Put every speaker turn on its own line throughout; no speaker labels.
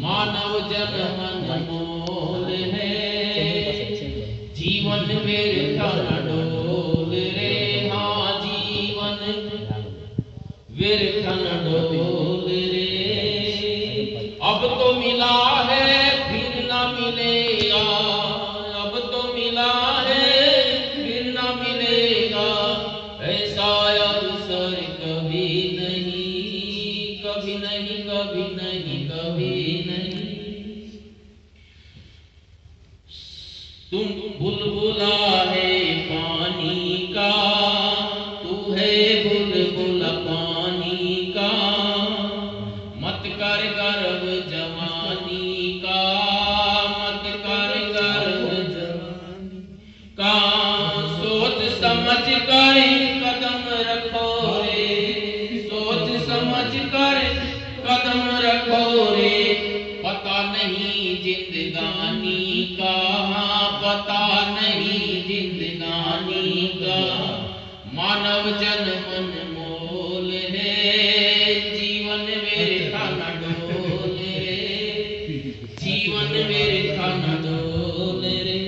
मानव जन्म अनमोल है, जीवन व्यर्थ न डोल रे, हाँ जीवन व्यर्थ न डोल रे। अब तो मिला है फिर न मिलेगा, अब तो मिला है फिर न मिलेगा, ऐसा अवसर कभी नहीं, कभी नहीं, कभी नहीं, कभी नहीं। तुम बुलबुला है पानी का, तू है बुलबुला पानी का, मत कर गर्व जवानी का, मत कर गर्व जवानी का। सोच समझ कर कदम रखो रे, सोच समझ कर कदम रखो रे, पता नहीं जिंदगानी का, पता नहीं जिंदगानी का। मानव जन्म अनमोल है, जीवन व्यर्थ न डोल रे, जीवन व्यर्थ न डोल रे।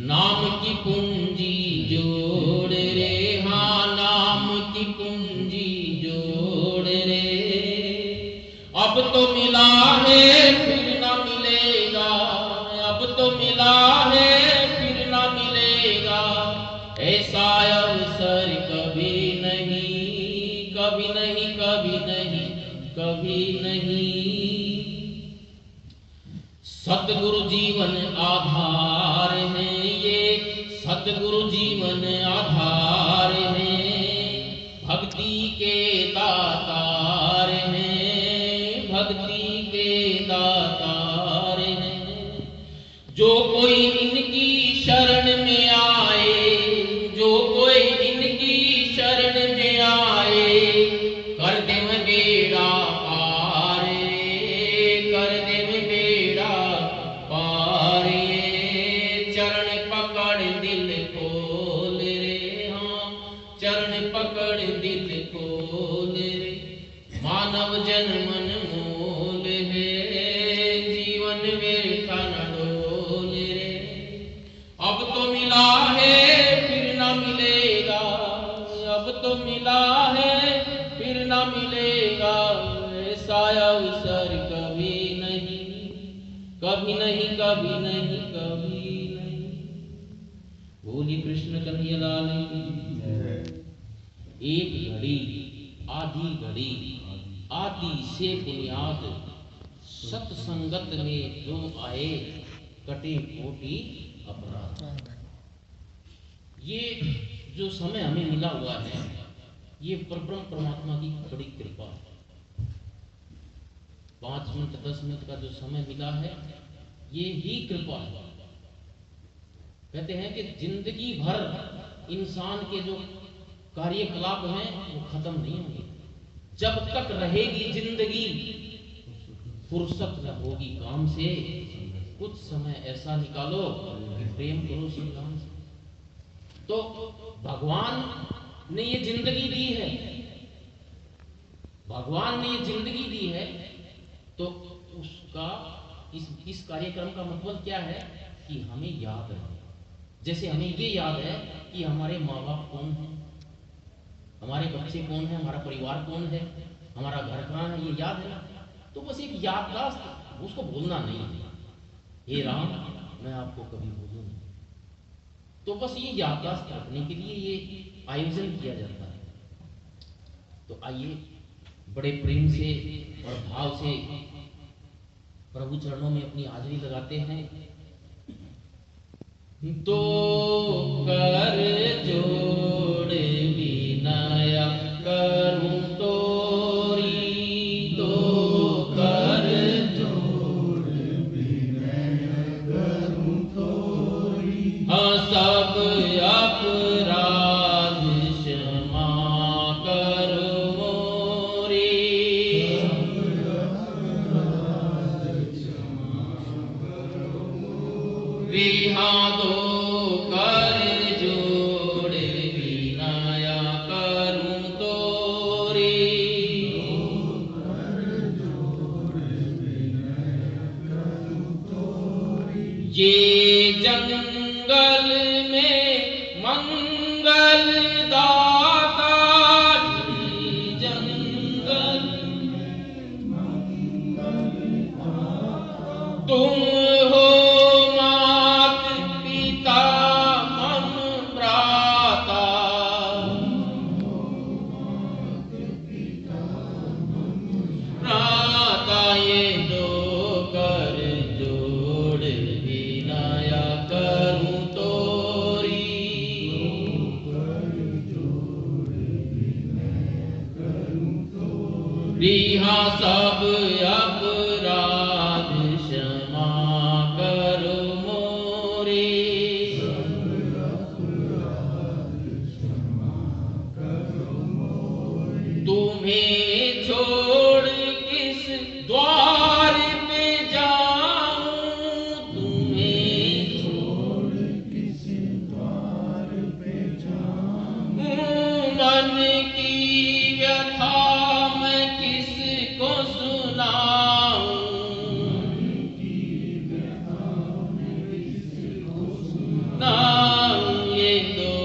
नाम की पूंजी जोड़ रे, हाँ नाम की पूंजी जोड़ रे। अब तो मिला है फिर न मिलेगा, अब तो मिला है फिर न मिलेगा, ऐसा अवसर कभी नहीं, कभी नहीं, कभी नहीं, कभी नहीं। सतगुरु जीवन आधार है ये, सतगुरु जीवन आधार है, भक्ति के दातार हैं, भक्ति के दातार हैं। जो कोई इनकी शरण में आए, जो कोई इनकी शरण में आए, कर देव बेड़ा पार रे, कर देव बेड़ा पार रे। चरण पकड़ दिल खोल रे, हाँ चरण पकड़ दिल खोल रे। मानव जन्म अनमोल है, जीवन व्यर्थ न डोल रे। अब तो मिला है फिर न मिलेगा, अब तो मिला है फिर न मिलेगा, ऐसा अवसर कभी नहीं, कभी नहीं, कभी नहीं, कभी नहीं। बोलिए कृष्ण कन्हैया लाल की। एक घड़ी आधी घड़ी आदि से बुनियाद, सत्संगत में जो आए कटे कोटि अपराध। ये जो समय हमें मिला हुआ है, ये परब्रह्म परमात्मा की बड़ी कृपा है। 5 मिनट 10 मिनट का जो समय मिला है, ये ही कृपा है। कहते हैं कि जिंदगी भर इंसान के जो कार्यकलाप हैं वो खत्म नहीं होंगे। जब तक रहेगी जिंदगी, फुर्सत न होगी काम से, कुछ समय ऐसा निकालो कि प्रेम करो श्री राम से। तो भगवान ने ये जिंदगी दी है, भगवान ने ये जिंदगी दी है, तो उसका इस कार्यक्रम का मतलब क्या है कि हमें याद है। जैसे हमें ये याद है कि हमारे माँ बाप कौन है, हमारे बच्चे कौन है, हमारा परिवार कौन है, हमारा घर कहाँ है, ये याद है ना। तो बस एक याददाश्त, उसको भूलना नहीं है। हे राम मैं आपको कभी भूलूं नहीं। तो बस ये याददाश्त रखने के लिए ये आयोजन किया जाता है। तो आइए बड़े प्रेम से और भाव से प्रभु चरणों में अपनी हाजिरी लगाते हैं। तो कर जोड़ विनय करूं तोरी, तो कर जोड़ विनय करूं तोरी, सब अपराध क्षमा करो मोरी, रिहा दो कर जोड़ विनय ये जंगल में मंगल दाता, ये जंगल तुम हो मात पिता मम भ्राता, भ्राता ये दो कर जोड़ विनया करूं तोरी, रिहा सब अपराध क्षमा करो मोरे, तुम्हें छोड़ किस द्वार पे जाऊं, तुम्हें छोड़ किस द्वार पे जाऊं, मन की व्यथा मैं किसको सुनाऊं, नाऊं ये दो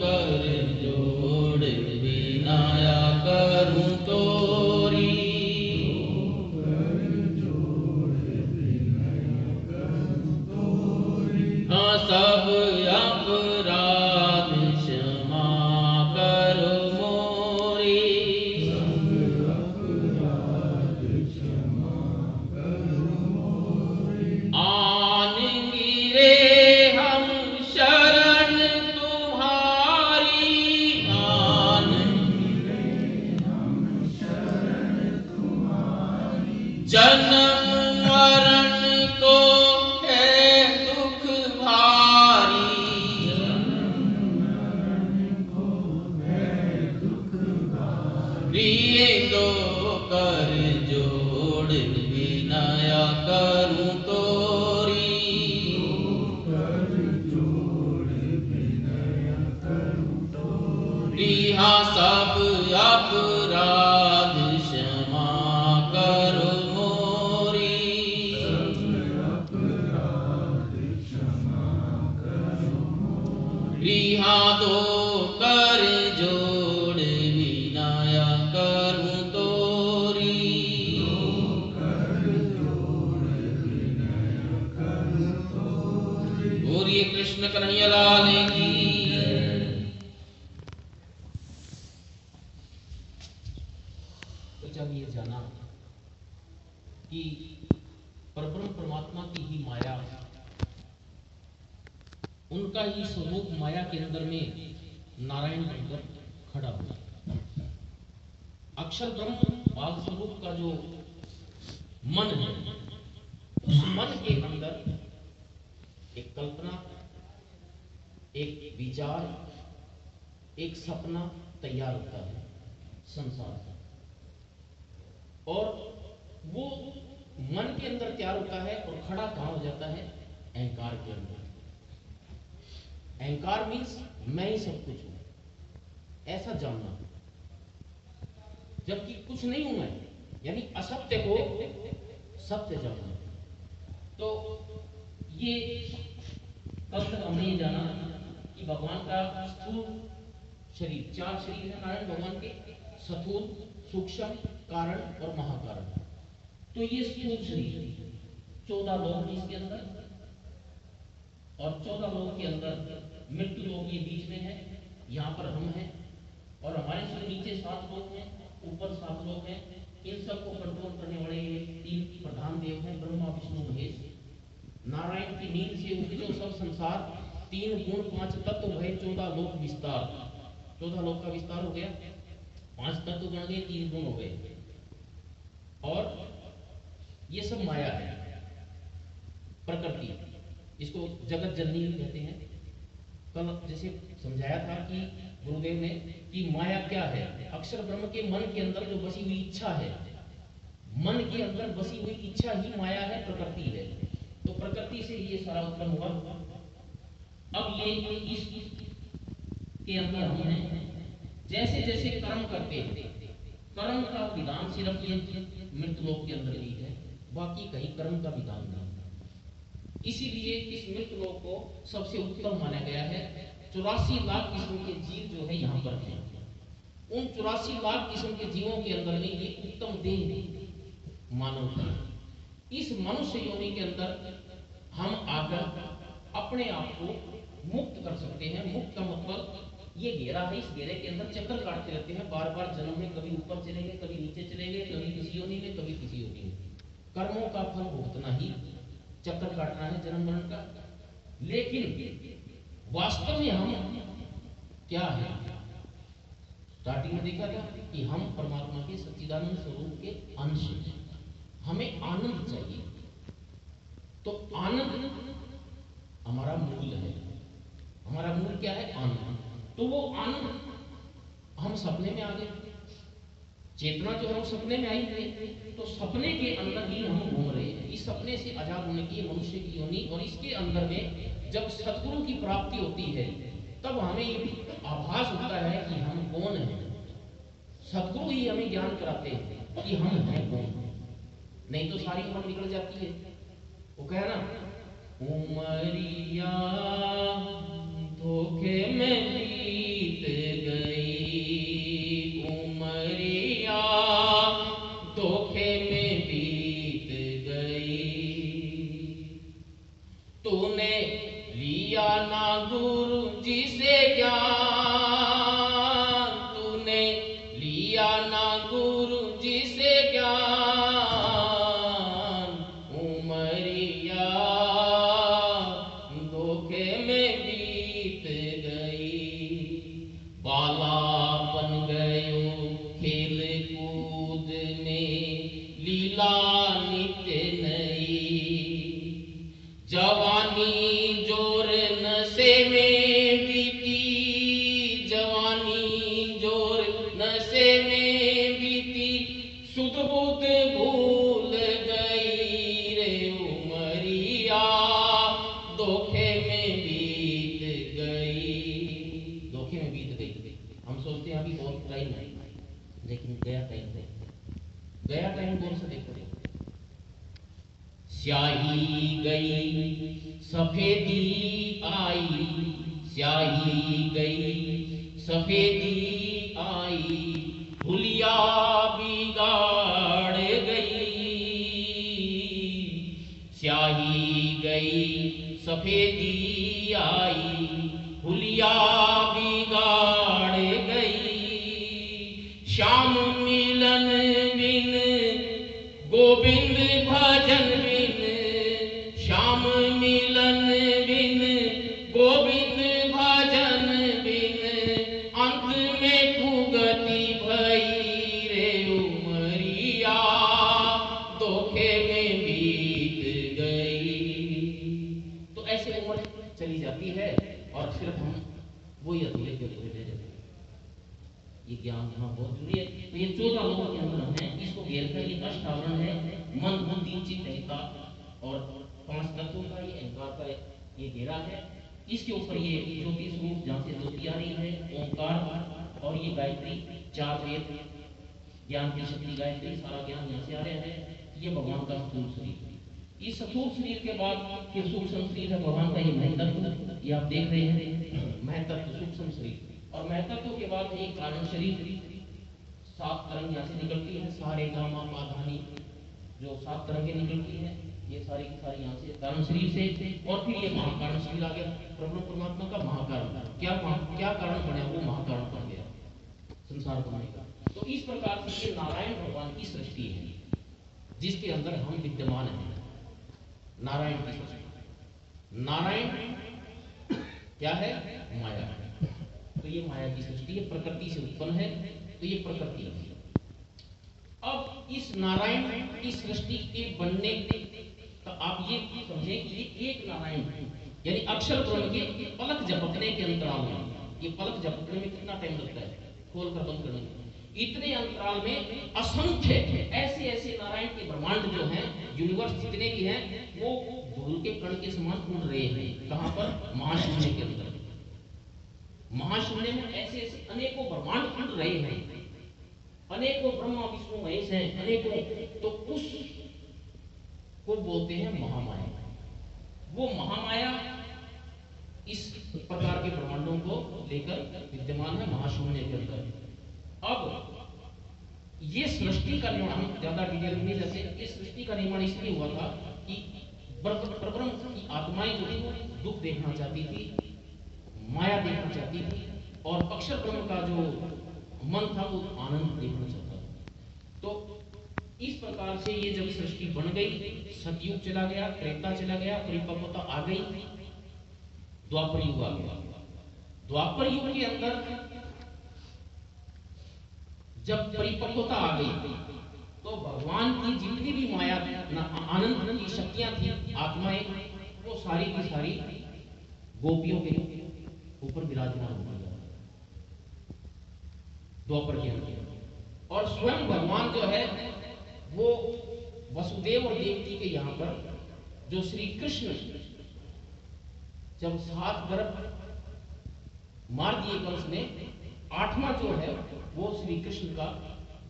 कर जोड़ विनया करूं तोरी, हाँ सब अपराध क्षमा करो मोरी, आन गिरे हम शरण तुम्हारी, आन जन्म मरण को है दुख भारी, प्रिय दो कर जोड़ विनया करूं तोरी, रिहा सब अपराध क्षमा करो मोरी, रिहा दो कर जोड़ विनया करूं तोरी, बोलिए कृष्ण कन्हैया लाल की। तो जब ये जाना कि परब्रह्म परमात्मा की ही माया, उनका ही स्वरूप माया के अंदर में नारायण बनकर खड़ा हुआ, अक्षर ब्रह्म भाव स्वरूप का जो मन है, उस मन के अंदर एक कल्पना, एक विचार, एक सपना तैयार होता है संसार का, और वो मन के अंदर तैयार होता है और खड़ा कहां हो जाता है? अहंकार के अंदर। अहंकार मीन्स मैं ही सब कुछ हूं, ऐसा जानना, जबकि कुछ नहीं हूं मैं, यानी असत्य को सत्य जानना। तो ये कल तक हमने ये जाना कि भगवान का स्थूल शरीर, 4 शरीर है नारायण भगवान के, स्थूल, सूक्ष्म, कारण और महाकारण। तो ये स्थूल शरीर 14 लोक इसके अंदर, और 14 लोक के अंदर मृत्यु लोक ये बीच में है, यहाँ पर हम हैं, और हमारे से नीचे 7 लोक हैं, ऊपर 7 लोक हैं। इन सबको कंट्रोल करने वाले ये 3 प्रधान देव हैं, ब्रह्मा विष्णु महेश। नारायण की नींद से उठ जो सब संसार, 3 गुण 5 तत्व भय 14 लोक विस्तार। 14 लोक का विस्तार हो गया, 5 तत्व बन गए, 3 गुण हो गए, और ये सब माया है, प्रकृति, इसको जगत जननी कहते हैं। कल जैसे समझाया था कि गुरुदेव ने कि माया क्या है? अक्षर ब्रह्म के मन के अंदर जो बसी हुई इच्छा है, मन के अंदर बसी हुई इच्छा ही माया है, प्रकृति है। तो प्रकृति से ये सारा उत्पन्न हुआ। अब ये इस के अंदर हम हैं, जैसे जैसे कर्म करते हैं, कर्म का विधान सिर्फ ये मृत्यु लोक के अंदर ही है, बाकी कहीं कर्म का विधान नहीं। इसीलिए इस मृत लोक को सबसे उत्तम माना गया है। 84 लाख किस्म के जीव जो है यहाँ पर हैं। उन 84 लाख किस्म के जीवों के अंदर में ये उत्तम देह मानव है। इस मनुष्य योनि के अंदर हम आकर अपने आप को मुक्त कर सकते हैं। मुक्त का मतलब ये घेरा है, इस घेरे के अंदर चक्कर काटते रहते हैं, बार बार जन्म में कभी ऊपर चले गए, कभी नीचे चले गए, कभी किसी योनि में, कभी किसी योनि में। कर्मों का फल भुगतना ही चक्कर काटना है जन्म मरण का। लेकिन वास्तव में हम क्या है? स्टार्टिंग में देखा था कि हम परमात्मा के सच्चिदानंद स्वरूप के अंश हैं। हमें आनंद चाहिए, तो आनंद हमारा मूल है। हमारा मूल क्या है? आनंद। तो वो आनंद हम सपने में आ गए, चेतना जो है वो सपने में आई है, तो सपने के अंदर ही हम घूम रहे हैं। इस सपने से आजाद होने की मनुष्य की योनि, और इसके अंदर में जब सद्गुरु की प्राप्ति होती है तब हमें ये आभास होता है कि हम कौन हैं। सद्गुरु ही हमें ज्ञान कराते हैं कि हम हैं कौन, नहीं तो सारी उम्र निकल जाती है। वो कहे ना, उमरिया धोखे में बीत गई, उमरिया धोखे में बीत गई। तूने लिया ना गुरु जी से ज्ञान, तूने लिया ना गुरु जी से ज्ञान, उमरिया धोखे में बीत गई। बालापन गयो खेल कूद में, लीला नित्य नई। जवानी जोर नशे में बीती, जवानी जोर नशे में बीती, सुध बुध भूल गई रे उमरिया धोखे में बीत गई। धोखे में बीत गई। हम सोचते हैं अभी बहुत टाइम है, लेकिन गया टाइम है। गया टाइम कौन सा? देखो, स्याही गई सफेदी आई, स्याही गई सफेदी आई, हुलिया बिगाड़ गई। स्याही गई सफेदी आई, हुलिया बिगाड़ गई। श्याम मिलन बिन गोविंद भजन बिन, श्याम मिलन बिन गोविंद भजन बिन, अंत में कुगति भई रे उमरिया धोखे में बीत गई। तो ऐसे उम्र चली जाती है और सिर्फ हम वही अधूरे के अधूरे रह जाते हैं। ये ज्ञान यहाँ बहुत जरूरी है। तो ये 14 लोगों के अंदर हम हैं, इसको घेर कर ये अष्टावरण है। मन बुद्धि चित्त अहंकार और 5 तत्वों का ये अहंकार का ये घेरा है। इसके ऊपर ये ज्योति स्वरूप जहाँ से ज्योति आ रही है, ओंकार और ये गायत्री, 4 वेद, ज्ञान की शक्ति गायत्री, सारा ज्ञान यहाँ से आ रहा है। ये भगवान का स्थूल शरीर। इस स्थूल शरीर के बाद फिर सूक्ष्म शरीर है भगवान का, ये महतत्व, ये आप देख रहे हैं, महतत्व सूक्ष्म शरीर। और महतत्व के बाद एक कारण शरीर, 7 तरंग यहाँ से निकलती है, सारे गामा पाधानी जो 7 तरंगे निकलती है, ये सारी की सारी यहाँ से कारण शरीर से। और फिर ये महाकारण शरीर आ गया, प्रभु परमात्मा का महाकारण। क्या कारण बना? वो महाकारण बन गया संसार बनाने का। तो इस प्रकार से ये नारायण भगवान की सृष्टि है जिसके अंदर हम विद्यमान हैं। नारायण की सृष्टि। नारायण क्या है? माया। तो ये माया की सृष्टि है, प्रकृति से उत्पन्न है। तो ये प्रकृति है। अब इस नारायण की सृष्टि के बनने तो आप ये समझे कि ये एक नारायण यानी अक्षर ब्रह्म के पलक झपकने के अंतराल में, ये पलक झपकने में कितना टाइम लगता है खोल कर बंद करने में, इतने अंतराल में असंख्य ऐसे ऐसे नारायण के ब्रह्मांड जो हैं, यूनिवर्स जितने भी हैं, वो धूल के कण के समान उड़ रहे हैं। कहां पर? महाशून्य के अंदर। महाशून्य में ऐसे ऐसे अनेकों ब्रह्मांड उड़ रहे हैं, अनेकों ब्रह्मा विष्णु महेश हैं, अनेकों। तो उस को बोलते हैं महामाया। वो महामाया इस प्रकार के ब्रह्मांडों को लेकर विद्यमान है महाशून्य के अंदर। अब ये सृष्टि का निर्माण, हम ज्यादा डिटेल में नहीं जाते, इस सृष्टि का निर्माण इसलिए हुआ था कि परब्रह्म की आत्माएं जो थी वो दुख देखना चाहती थी, माया देखना चाहती थी, और अक्षर ब्रह्म का जो मन था वो आनंद देखना चाहता था। तो इस प्रकार से ये जब सृष्टि बन गई, सतयुग चला गया, त्रेता चला गया, परिपक्वता आ गई, द्वापर युग आ गया। द्वापर युग के अंदर जब परिपक्वता आ गई तो भगवान की जितनी भी माया, आनंद की शक्तियां थी, आत्माएं, वो सारी की सारी गोपियों के ऊपर विराजमान हो गया द्वापर के अंदर। और स्वयं भगवान जो है वो वसुदेव और देवकी के यहाँ पर जो श्री कृष्ण जब 7 गर्भ मार दिए कंस ने, 8वां जो है वो श्री कृष्ण का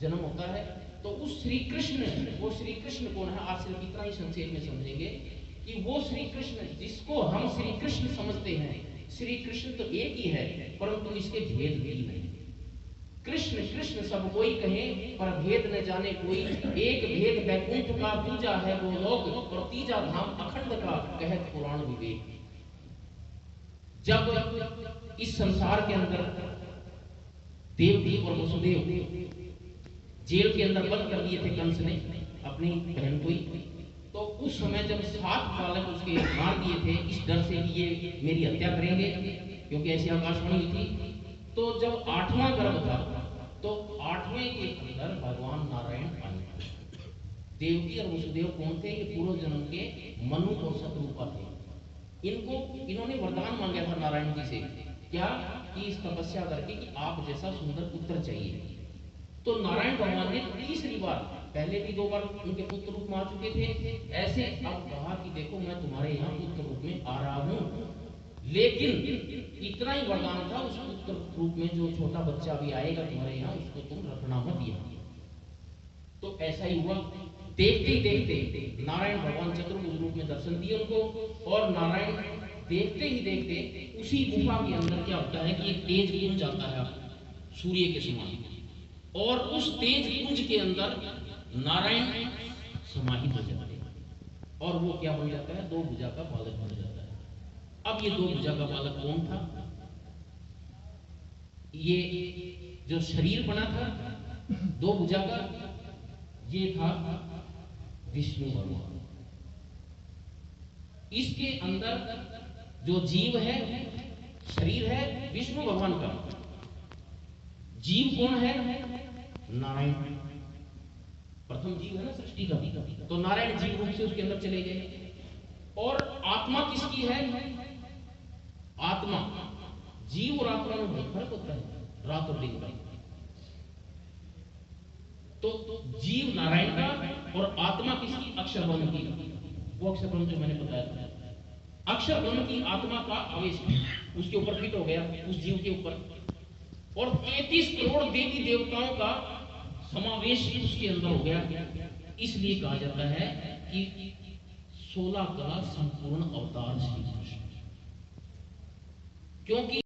जन्म होता है। तो उस श्री कृष्ण, वो श्री कृष्ण कौन है, आज सिर्फ इतना ही संक्षेप में समझेंगे कि वो श्री कृष्ण जिसको हम श्री कृष्ण समझते हैं, श्री कृष्ण तो एक ही है परंतु इसके भेद भी नहीं। कृष्ण कृष्ण सब कोई कहे पर भेद न जाने कोई, एक भेद वैकुंठ का दूजा है वो लोग, और तीजा धाम अखंड का कहत पुराण विवेक। जब इस संसार के अंदर देवकी और वसुदेव जेल के अंदर बंद कर दिए थे कंस ने अपनी बहन को ही, तो उस समय जब 7 बालक उसके मार दिए थे इस डर से कि ये मेरी हत्या करेंगे, क्योंकि ऐसी आकाशवाणी थी। तो जब 8वां गर्भ था तो 8वें के अंदर भगवान नारायण आए। देवकी और वसुदेव कौन थे, ये पूर्व जन्म के मनु और शत्रुपा थे। इन्होंने वरदान मांगा था नारायण जी से, क्या कि इस तपस्या करके कि आप जैसा सुंदर पुत्र चाहिए। तो नारायण भगवान ने तीसरी बार, पहले भी 2 बार उनके पुत्र रूप में आ चुके थे, ऐसे अब कहा कि देखो मैं तुम्हारे यहाँ पुत्र रूप में आ रहा हूँ, लेकिन इतना ही वरदान था उस पुत्र रूप में जो छोटा बच्चा भी आएगा तुम्हारे यहाँ उसको तुम रखना मत यहाँ। तो ऐसा ही हुआ। देखते ही देखते नारायण भगवान चतुर्भुज रूप में दर्शन दिए उनको, और नारायण देखते ही देखते उसी गुफा के अंदर क्या होता है कि एक तेज पुंज आता है सूर्य के समान, और उस तेज पुंज के अंदर नारायण समाहित हो जाते हैं, और वो क्या बन जाता है, 2 भुजा का बालक बन जाता है। अब ये 2 भुजा का बालक कौन था, ये जो शरीर बना था 2 भुजा का, ये था विष्णु भगवान। इसके अंदर जो जीव है, शरीर है विष्णु भगवान का, जीव कौन है, नारायण। प्रथम जीव है ना सृष्टि का, तो नारायण जीव रूप से उसके अंदर चले गए। और आत्मा किसकी है, आत्मा, जीव और आत्मा में बहुत फर्क होता है, रात और दिन का। तो जीव नारायण का और आत्मा किसकी, अक्षर ब्रह्म की। वो अक्षर ब्रह्म जो मैंने बताया था, अक्षर ब्रह्म की आत्मा का आवेश उसके ऊपर फिट हो गया, उस जीव के ऊपर, और 33 करोड़ देवी देवताओं का समावेश उसके अंदर हो गया। इसलिए कहा जाता है कि 16 कला संपूर्ण अवतार श्री कृष्ण, क्योंकि